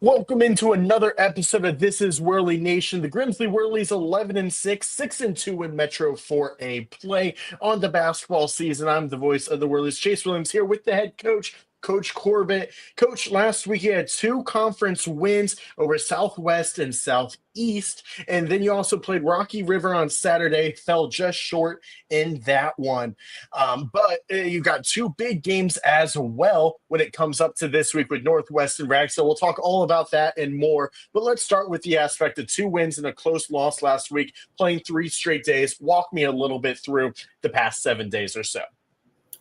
Welcome into another episode of This Is Whirlie Nation. The Grimsley Whirlies 11-6, 6-2 in Metro 4A play on the basketball season. I'm the voice of the Whirlies, Chase Williams, here with the head coach, Coach Corbett. Coach, last week you had two conference wins over Southwest and Southeast, and then you also played Rocky River on Saturday, fell just short in that one. But you got two big games as well when it comes up to this week with Northwest and Rag. So we'll talk all about that and more. But let's start with the aspect of two wins and a close loss last week, playing 3 straight days. Walk me a little bit through the past 7 days or so.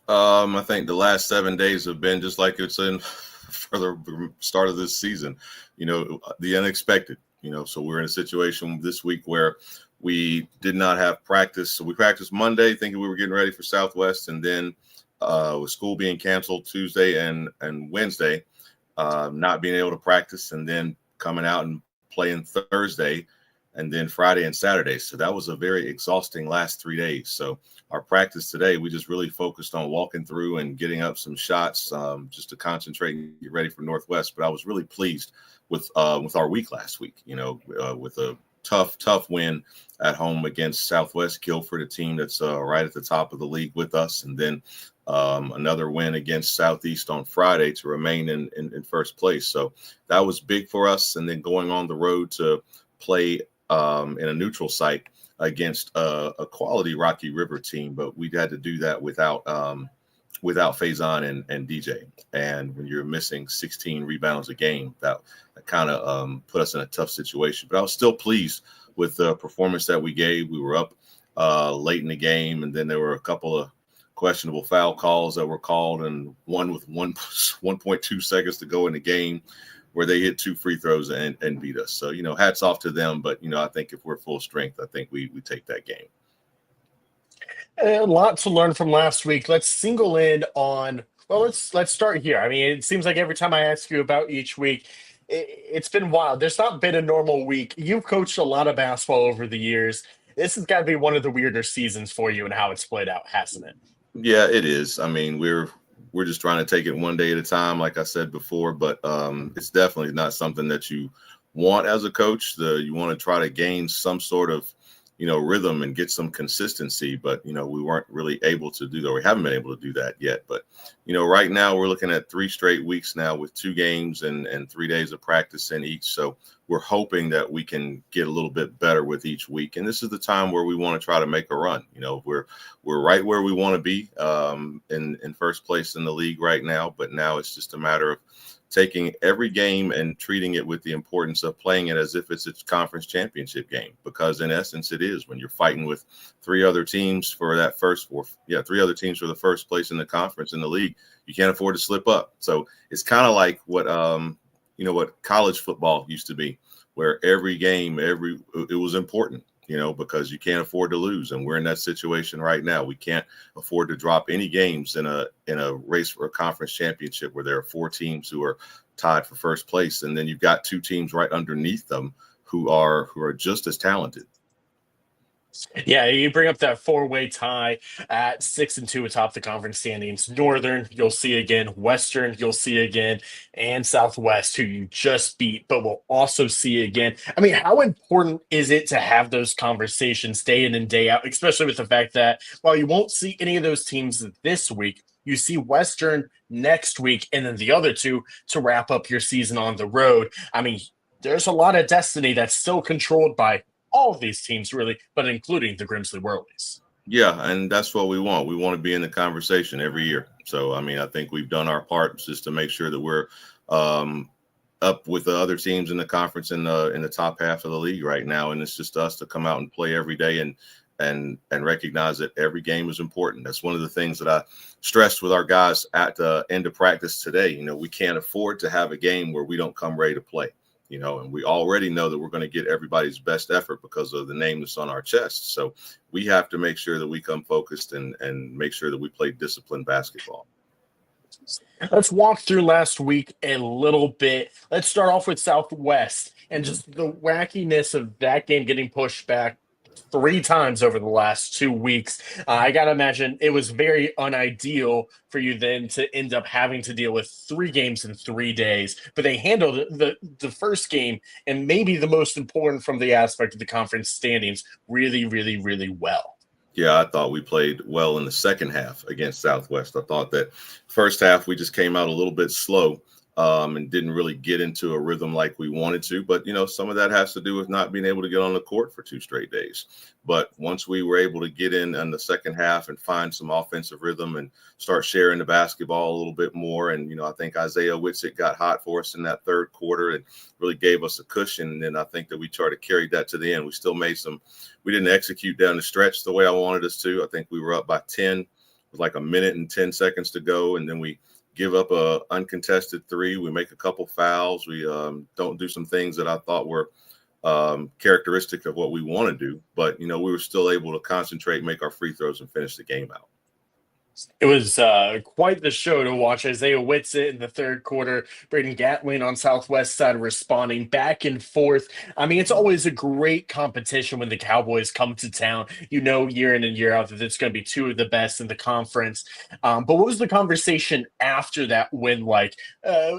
I think the last 7 days have been just like it's in for the start of this season, the unexpected, so we're in a situation this week where we did not have practice. So we practiced Monday thinking we were getting ready for Southwest, and then with school being canceled Tuesday and Wednesday, not being able to practice, and then coming out and playing Thursday, and then Friday and Saturday. So that was a very exhausting last 3 days. So our practice today, we just really focused on walking through and getting up some shots just to concentrate and get ready for Northwest. But I was really pleased with our week last week, with a tough win at home against Southwest Guilford, a team that's right at the top of the league with us. And then another win against Southeast on Friday to remain in first place. So that was big for us. And then going on the road to play in a neutral site against a quality Rocky River team, but we had to do that without Faison and DJ. And when you're missing 16 rebounds a game, that kind of put us in a tough situation. But I was still pleased with the performance that we gave. We were up late in the game, and then there were a couple of questionable foul calls that were called, and one with 1.2 seconds to go in the game, where they hit 2 free throws and beat us. So, hats off to them. But, I think if we're full strength, I think we take that game. A lot to learn from last week. Let's single in on, well, let's start here. I mean, it seems like every time I ask you about each week, it's been wild. There's not been a normal week. You've coached a lot of basketball over the years. This has got to be one of the weirder seasons for you and how it's played out, hasn't it? Yeah, it is. I mean, we're just trying to take it one day at a time, like I said before, but it's definitely not something that you want as a coach. You want to try to gain some sort of, rhythm and get some consistency, but, we weren't really able to do that. We haven't been able to do that yet. But, right now we're looking at 3 straight weeks now with 2 games and 3 days of practice in each. So we're hoping that we can get a little bit better with each week. And this is the time where we want to try to make a run. We're right where we want to be in first place in the league right now. But now it's just a matter of taking every game and treating it with the importance of playing it as if it's a conference championship game, because in essence it is. When you're fighting with 3 other teams for that three other teams for the first place in the conference in the league, you can't afford to slip up. So it's kind of like what what college football used to be, where every game, it was important, because you can't afford to lose. And we're in that situation right now. We can't afford to drop any games in a race for a conference championship where there are 4 teams who are tied for first place. And then you've got 2 teams right underneath them who are just as talented. Yeah, you bring up that 4-way tie at 6-2 atop the conference standings. Northern, you'll see again. Western, you'll see again. And Southwest, who you just beat, but will also see again. I mean, how important is it to have those conversations day in and day out, especially with the fact that while you won't see any of those teams this week, you see Western next week, and then the other 2 to wrap up your season on the road. I mean, there's a lot of destiny that's still controlled by all of these teams, really, but including the Grimsley Whirlies. Yeah, and that's what we want. We want to be in the conversation every year. So, I mean, I think we've done our part just to make sure that we're up with the other teams in the conference in the top half of the league right now. And it's just us to come out and play every day and recognize that every game is important. That's one of the things that I stressed with our guys at the end of practice today. We can't afford to have a game where we don't come ready to play. And we already know that we're going to get everybody's best effort because of the name that's on our chest. So we have to make sure that we come focused and make sure that we play disciplined basketball. Let's walk through last week a little bit. Let's start off with Southwest and just the wackiness of that game getting pushed back 3 times over the last 2 weeks. I gotta imagine it was very unideal for you then to end up having to deal with 3 games in 3 days, but they handled the first game and maybe the most important from the aspect of the conference standings really, really, really well. Yeah, I thought we played well in the second half against Southwest. I thought that first half we just came out a little bit slow, and didn't really get into a rhythm like we wanted to. But some of that has to do with not being able to get on the court for 2 straight days. But once we were able to get in the second half and find some offensive rhythm and start sharing the basketball a little bit more, and I think Isaiah Whitsitt got hot for us in that third quarter and really gave us a cushion. And then I think that we tried to carry that to the end. We still made some. We didn't execute down the stretch the way I wanted us to. I think we were up by 10 with like a minute and 10 seconds to go, and then we give up a uncontested 3. We make a couple fouls. We don't do some things that I thought were characteristic of what we want to do. But, we were still able to concentrate, make our free throws, and finish the game out. It was quite the show to watch. Isaiah Whitsitt in the third quarter, Braden Gatling on Southwest side responding back and forth. I mean, it's always a great competition when the Cowboys come to town. Year in and year out that it's going to be 2 of the best in the conference. But what was the conversation after that win like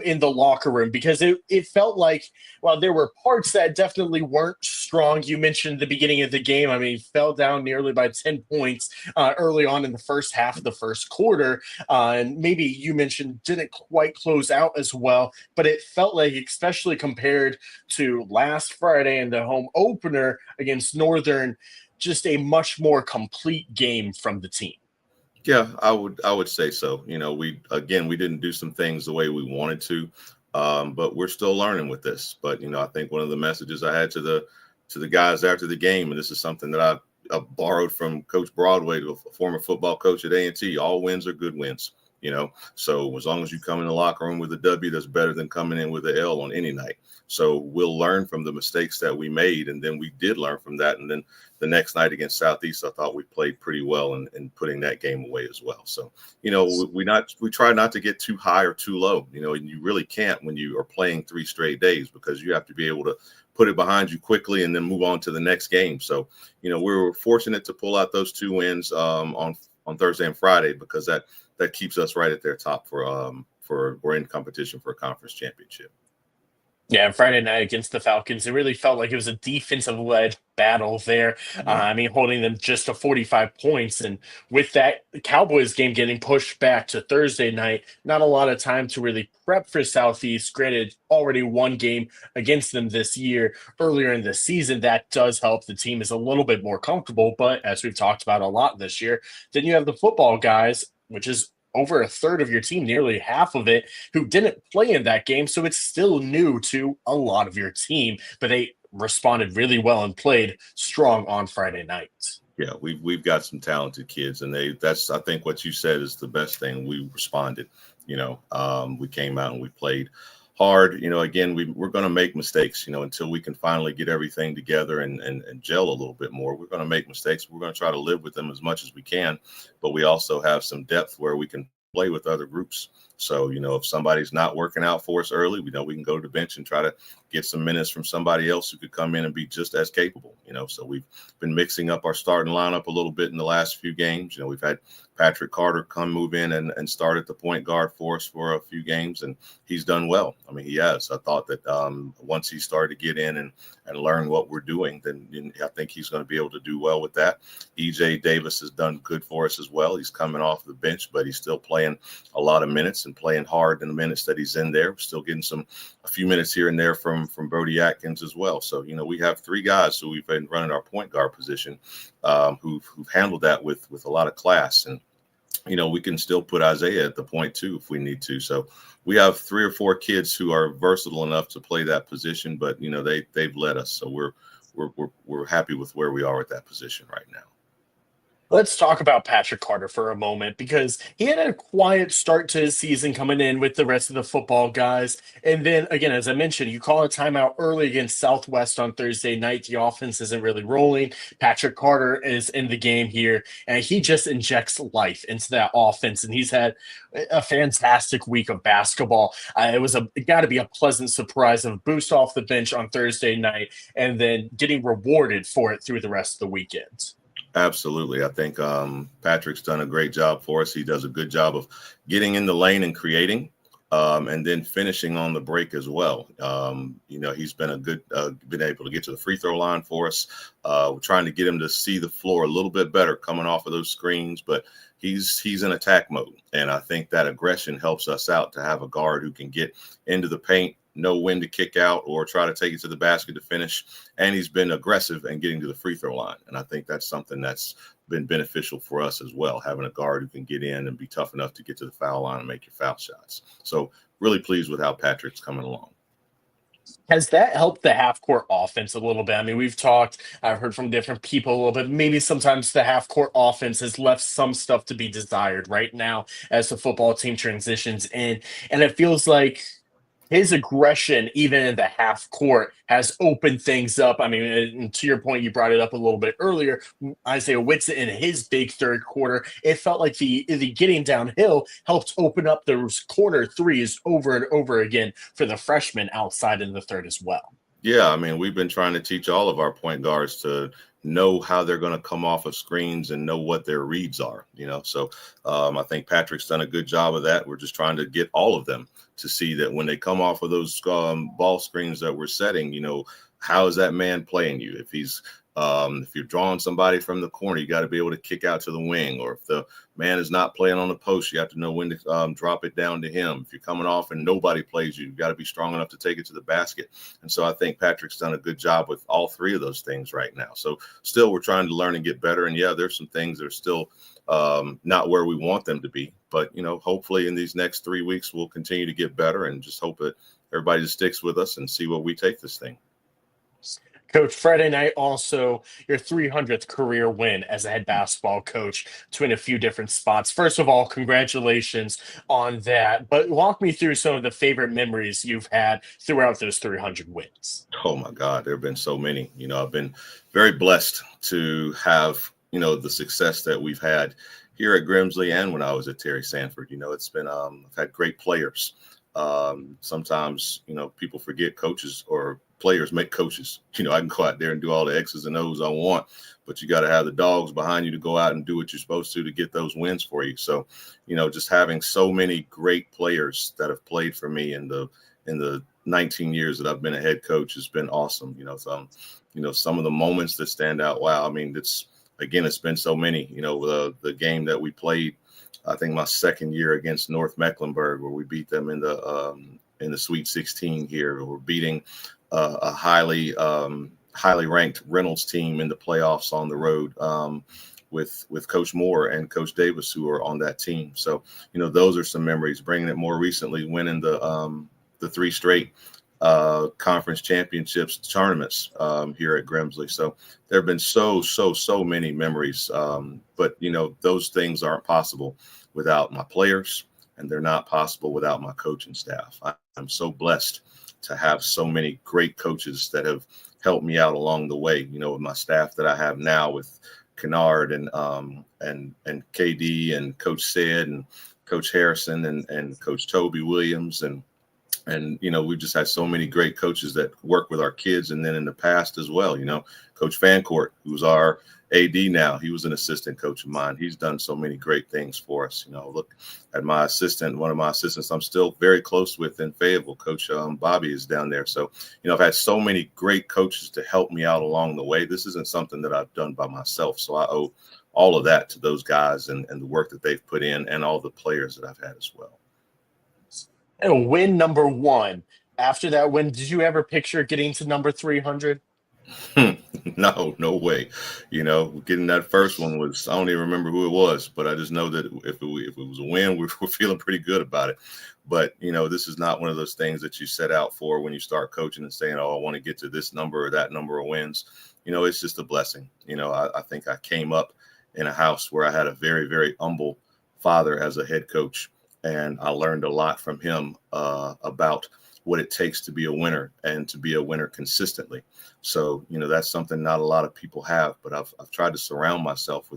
in the locker room? Because it felt like, while there were parts that definitely weren't strong. You mentioned the beginning of the game. I mean, fell down nearly by 10 points early on in the first half of the first quarter. And maybe you mentioned didn't quite close out as well, but it felt like, especially compared to last Friday and the home opener against Northern, just a much more complete game from the team. Yeah, I would say so. We didn't do some things the way we wanted to, but we're still learning with this. But I think one of the messages I had to the guys after the game, and this is something that I borrowed from Coach Broadway, a former football coach at A&T. All wins are good wins. So as long as you come in the locker room with a W, that's better than coming in with an L on any night. So we'll learn from the mistakes that we made, and then we did learn from that. And then the next night against Southeast, I thought we played pretty well in putting that game away as well. So we try not to get too high or too low. And you really can't when you are playing 3 straight days, because you have to be able to put it behind you quickly and then move on to the next game. So we were fortunate to pull out those 2 wins on Thursday and Friday, because that keeps us right at their top for we're in competition for a conference championship. Yeah, Friday night against the Falcons, it really felt like it was a defensive-led battle there. Yeah. Holding them just to 45 points. And with that Cowboys game getting pushed back to Thursday night, not a lot of time to really prep for Southeast. Granted, already 1 game against them this year. Earlier in the season, that does help. The team is a little bit more comfortable. But as we've talked about a lot this year, then you have the football guys, which is over a third of your team, nearly half of it, who didn't play in that game. So it's still new to a lot of your team, but they responded really well and played strong on Friday night. Yeah, we've got some talented kids, and that's I think what you said is the best thing. We responded. We came out and we played hard. Again, we're going to make mistakes. Until we can finally get everything together and gel a little bit more, we're going to make mistakes. We're going to try to live with them as much as we can, but we also have some depth where we can play with other groups. So, if somebody's not working out for us early, we know we can go to the bench and try to get some minutes from somebody else who could come in and be just as capable. So we've been mixing up our starting lineup a little bit in the last few games. We've had Patrick Carter move in and start at the point guard for us for a few games, and he's done well. I mean, he has. I thought that once he started to get in and learn what we're doing, then I think he's going to be able to do well with that. EJ Davis has done good for us as well. He's coming off the bench, but he's still playing a lot of minutes and playing hard in the minutes that he's in there. We're still getting a few minutes here and there from Brody Atkins as well. So, we have 3 guys who we've been running our point guard position, who've handled that with a lot of class. And, we can still put Isaiah at the point too, if we need to. So we have 3 or 4 kids who are versatile enough to play that position, but, they've led us. So we're happy with where we are at that position right now. Let's talk about Patrick Carter for a moment because he had a quiet start to his season coming in with the rest of the football guys. And then again, as I mentioned, you call a timeout early against Southwest on Thursday night. The offense isn't really rolling. Patrick Carter is in the game here, and he just injects life into that offense. And he's had a fantastic week of basketball. It got to be a pleasant surprise of a boost off the bench on Thursday night and then getting rewarded for it through the rest of the weekend. Absolutely. I think Patrick's done a great job for us. He does a good job of getting in the lane and creating, and then finishing on the break as well. He's been been able to get to the free throw line for us. We're trying to get him to see the floor a little bit better coming off of those screens, but he's in attack mode. And I think that aggression helps us out to have a guard who can get into the paint, know when to kick out or try to take it to the basket to finish. And he's been aggressive and getting to the free throw line. And I think that's something that's been beneficial for us as well, having a guard who can get in and be tough enough to get to the foul line and make your foul shots. So really pleased with how Patrick's coming along. Has that helped the half court offense a little bit? I mean, I've heard from different people a little bit. Maybe sometimes the half court offense has left some stuff to be desired right now as the football team transitions in. And it feels like his aggression, even in the half court, has opened things up. I mean, and to your point, you brought it up a little bit earlier. Isaiah Whitson in his big third quarter, it felt like the getting downhill helped open up those corner threes over and over again for the freshmen outside in the third as well. Yeah, I mean, we've been trying to teach all of our point guards to know how they're going to come off of screens and know what their reads are, So I think Patrick's done a good job of that. We're just trying to get all of them to see that when they come off of those ball screens that we're setting, how is that man playing you? If you're drawing somebody from the corner, you got to be able to kick out to the wing. Or if the man is not playing on the post, you have to know when to drop it down to him. If you're coming off and nobody plays you, you've got to be strong enough to take it to the basket. And so I think Patrick's done a good job with all three of those things right now. So still we're trying to learn and get better. And yeah, there's some things that are still not where we want them to be. But, hopefully in these next 3 weeks, we'll continue to get better and just hope that everybody just sticks with us and see where we take this thing. Coach, Friday night also your 300th career win as a head basketball coach to win a few different spots. First of all, congratulations on that. But walk me through some of the favorite memories you've had throughout those 300 wins. Oh my God, there have been so many. I've been very blessed to have, the success that we've had here at Grimsley and when I was at Terry Sanford. It's been I've had great players. Sometimes, people forget coaches or players make coaches. I can go out there and do all the X's and O's I want, but you got to have the dogs behind you to go out and do what you're supposed to get those wins for you. So, just having so many great players that have played for me in the 19 years that I've been a head coach has been awesome. Some of the moments that stand out. Wow. I mean, it's been so many, the game that we played, I think my second year against North Mecklenburg, where we beat them in the Sweet 16 here. We're beating a highly ranked Reynolds team in the playoffs on the road with Coach Moore and Coach Davis, who are on that team. So, those are some memories. Bringing it more recently, winning the 3 straight conference championships tournaments here at Grimsley. So there have been so many memories. But, those things aren't possible without my players, and they're not possible without my coaching staff. I'm so blessed to have so many great coaches that have helped me out along the way, with my staff that I have now with Kennard and KD and Coach Said and Coach Harrison and Coach Toby Williams. And we've just had so many great coaches that work with our kids. And then in the past as well, Coach Fancourt, who's our AD now, he was an assistant coach of mine. He's done so many great things for us. Look at my assistant, one of my assistants I'm still very close with in Fayetteville. Coach Bobby is down there. So, I've had so many great coaches to help me out along the way. This isn't something that I've done by myself. So I owe all of that to those guys and the work that they've put in and all the players that I've had as well. And win number one. After that win, did you ever picture getting to number 300? No way. Getting that first one was, I don't even remember who it was, but I just know that if it was a win, we're feeling pretty good about it. But, this is not one of those things that you set out for when you start coaching and saying, oh, I want to get to this number or that number of wins. It's just a blessing. I think I came up in a house where I had a very, very humble father as a head coach. And I learned a lot from him about what it takes to be a winner and to be a winner consistently. So, that's something not a lot of people have, but I've tried to surround myself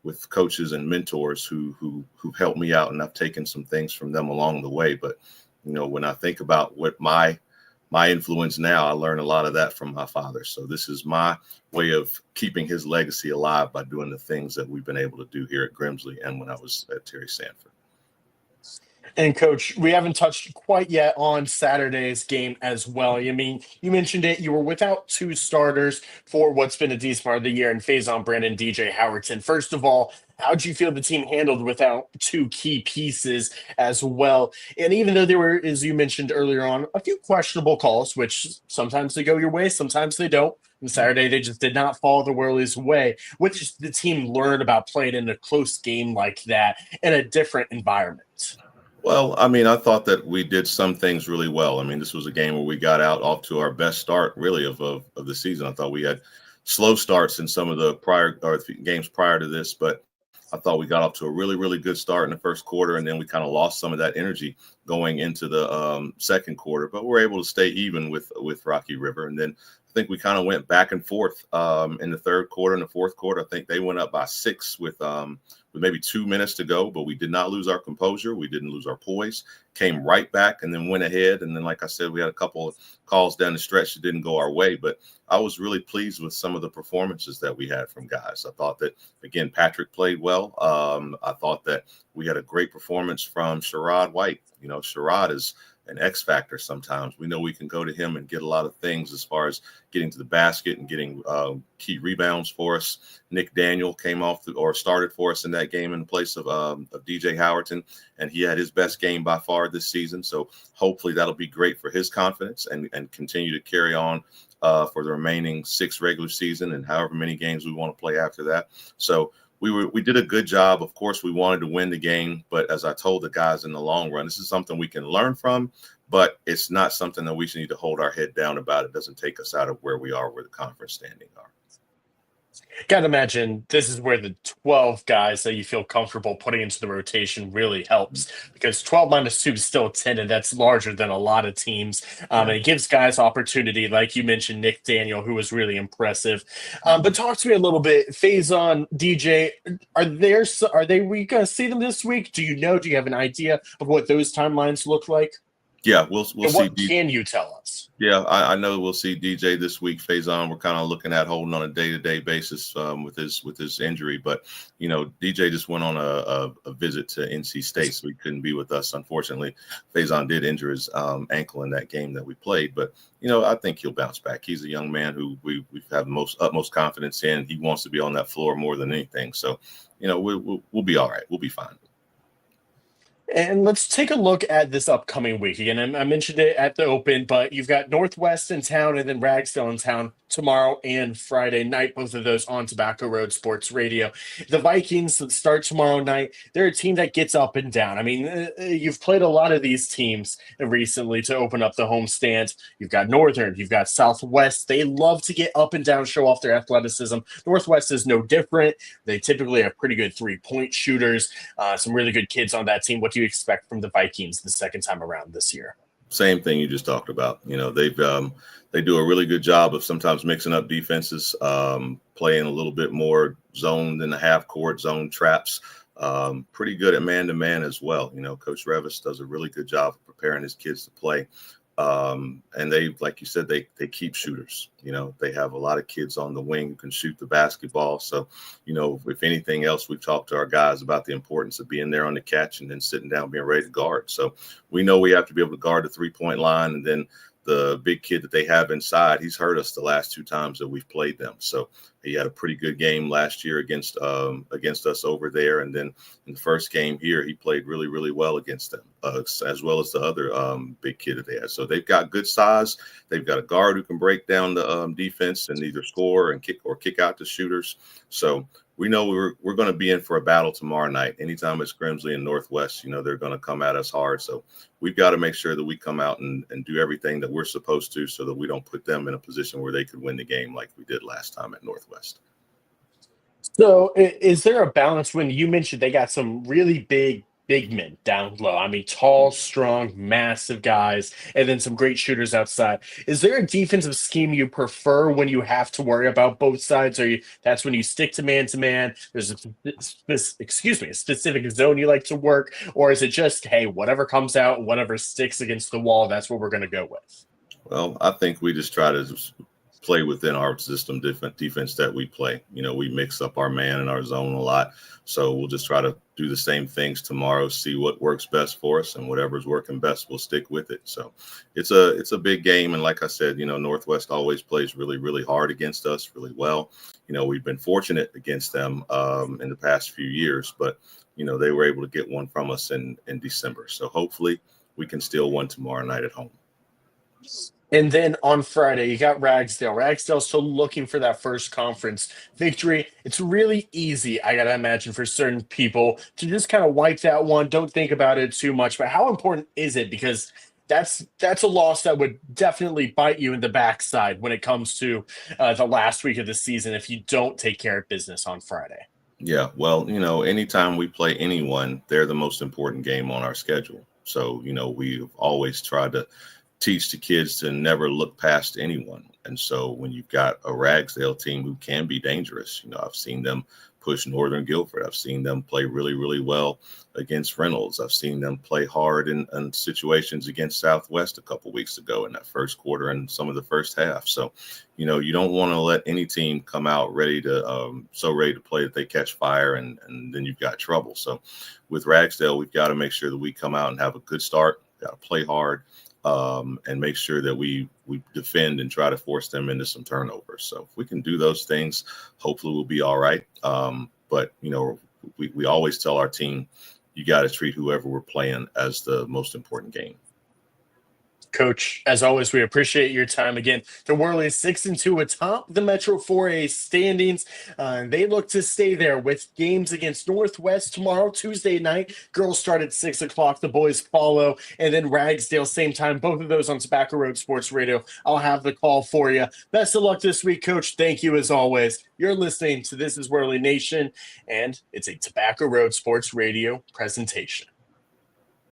with coaches and mentors who helped me out, and I've taken some things from them along the way. But, when I think about what my influence now, I learned a lot of that from my father. So this is my way of keeping his legacy alive by doing the things that we've been able to do here at Grimsley and when I was at Terry Sanford. And Coach, we haven't touched quite yet on Saturday's game as well. I mean, you mentioned it. You were without two starters for what's been a decent part of the year in Faison Brandon, DJ Howerton. First of all, how'd you feel the team handled without two key pieces as well? And even though there were, as you mentioned earlier on, a few questionable calls, which sometimes they go your way, sometimes they don't. And Saturday, they just did not fall the Whirlie's way. What did the team learn about playing in a close game like that in a different environment? Well, I mean, I thought that we did some things really well. I mean, this was a game where we got out off to our best start, really, of the season. I thought we had slow starts in some of the games prior to this, but I thought we got off to a really, really good start in the first quarter, and then we kind of lost some of that energy going into the second quarter. But we're able to stay even with Rocky River, and then I think we kind of went back and forth in the third quarter and the fourth quarter. I think they went up by 6 with maybe 2 minutes to go, but we did not lose our composure. We didn't lose our poise, came right back and then went ahead. And then, like I said, we had a couple of calls down the stretch that didn't go our way, but I was really pleased with some of the performances that we had from guys. I thought that, again, Patrick played well. I thought that we had a great performance from Sherrod White. Sherrod is an X factor sometimes. We know we can go to him and get a lot of things as far as getting to the basket and getting key rebounds for us. Nick Daniel came off or started for us in that game in place of DJ Howerton, and he had his best game by far this season. So hopefully that'll be great for his confidence and continue to carry on for the remaining 6 regular season and however many games we want to play after that. So we did a good job. Of course, we wanted to win the game, but as I told the guys, in the long run, this is something we can learn from, but it's not something that we should need to hold our head down about. It doesn't take us out of where we are, where the conference standing are. Got to imagine this is where the 12 guys that you feel comfortable putting into the rotation really helps, because 12 minus 2 is still 10, and that's larger than a lot of teams. And it gives guys opportunity, like you mentioned, Nick Daniel, who was really impressive. But talk to me a little bit, Faison, DJ, we going to see them this week? Do you have an idea of what those timelines look like? Yeah, we'll see. What can you tell us? Yeah, I know we'll see DJ this week. Faison, we're kind of looking at holding on a day-to-day basis with his injury, but DJ just went on a visit to NC State, so he couldn't be with us. Unfortunately, Faison did injure his ankle in that game that we played, but I think he'll bounce back. He's a young man who we have the utmost confidence in. He wants to be on that floor more than anything, so we'll be all right. We'll be fine. And let's take a look at this upcoming week. Again, I mentioned it at the open, but you've got Northwest in town and then Ragsdale in town tomorrow and Friday night, both of those on Tobacco Road Sports Radio. The Vikings that start tomorrow night, they're a team that gets up and down. I mean, you've played a lot of these teams recently to open up the home stands. You've got Northern, you've got Southwest. They love to get up and down, show off their athleticism. Northwest is no different. They typically have pretty good three-point shooters, some really good kids on that team. What do you expect from the Vikings the second time around this year? Same thing you just talked about. They do a really good job of sometimes mixing up defenses, playing a little bit more zoned in the half court, zone traps. Pretty good at man-to-man as well. Coach Revis does a really good job of preparing his kids to play. And they, like you said, they keep shooters. They have a lot of kids on the wing who can shoot the basketball. So, if anything else, we've talked to our guys about the importance of being there on the catch and then sitting down, being ready to guard. So we know we have to be able to guard the 3-point line, and then the big kid that they have inside, he's hurt us the last 2 times that we've played them. So he had a pretty good game last year against us over there. And then in the first game here, he played really, really well against them, as well as the other big kid that they had. So they've got good size. They've got a guard who can break down the defense and either score and kick out the shooters. So we know we're going to be in for a battle tomorrow night. Anytime it's Grimsley and Northwest, they're going to come at us hard. So we've got to make sure that we come out and do everything that we're supposed to, so that we don't put them in a position where they could win the game like we did last time at Northwest. So, is there a balance when you mentioned they got some really big men down low? I mean, tall, strong, massive guys, and then some great shooters outside. Is there a defensive scheme you prefer when you have to worry about both sides, or that's when you stick to man? There's excuse me, a specific zone you like to work, or is it just hey, whatever comes out, whatever sticks against the wall, that's what we're going to go with? Well, I think we just try to just play within our system, different defense that we play. We mix up our man and our zone a lot. So we'll just try to do the same things tomorrow, see what works best for us, and whatever's working best, we'll stick with it. So it's a big game. And like I said, Northwest always plays really, really hard against us, really well. We've been fortunate against them in the past few years, but they were able to get one from us in December. So hopefully we can steal one tomorrow night at home. And then on Friday, you got Ragsdale. Ragsdale still looking for that first conference victory. It's really easy, I got to imagine, for certain people to just kind of wipe that one. Don't think about it too much. But how important is it? Because that's a loss that would definitely bite you in the backside when it comes to the last week of the season if you don't take care of business on Friday. Yeah, well, anytime we play anyone, they're the most important game on our schedule. So, we've always tried to teach the kids to never look past anyone. And so when you've got a Ragsdale team who can be dangerous, I've seen them push Northern Guilford. I've seen them play really, really well against Reynolds. I've seen them play hard in situations against Southwest a couple weeks ago in that first quarter and some of the first half. So, you don't want to let any team come out ready to play that they catch fire and then you've got trouble. So with Ragsdale, we've got to make sure that we come out and have a good start. Got to play hard. And make sure that we defend and try to force them into some turnovers. So if we can do those things, hopefully we'll be all right. But we always tell our team, you got to treat whoever we're playing as the most important game. Coach, as always, we appreciate your time again. The Whirlie is 6-2 atop the Metro 4A standings. They look to stay there with games against Northwest tomorrow, Tuesday night. Girls start at 6 o'clock. The boys follow. And then Ragsdale, same time. Both of those on Tobacco Road Sports Radio. I'll have the call for you. Best of luck this week, Coach. Thank you as always. You're listening to This is Whirlie Nation, and it's a Tobacco Road Sports Radio presentation.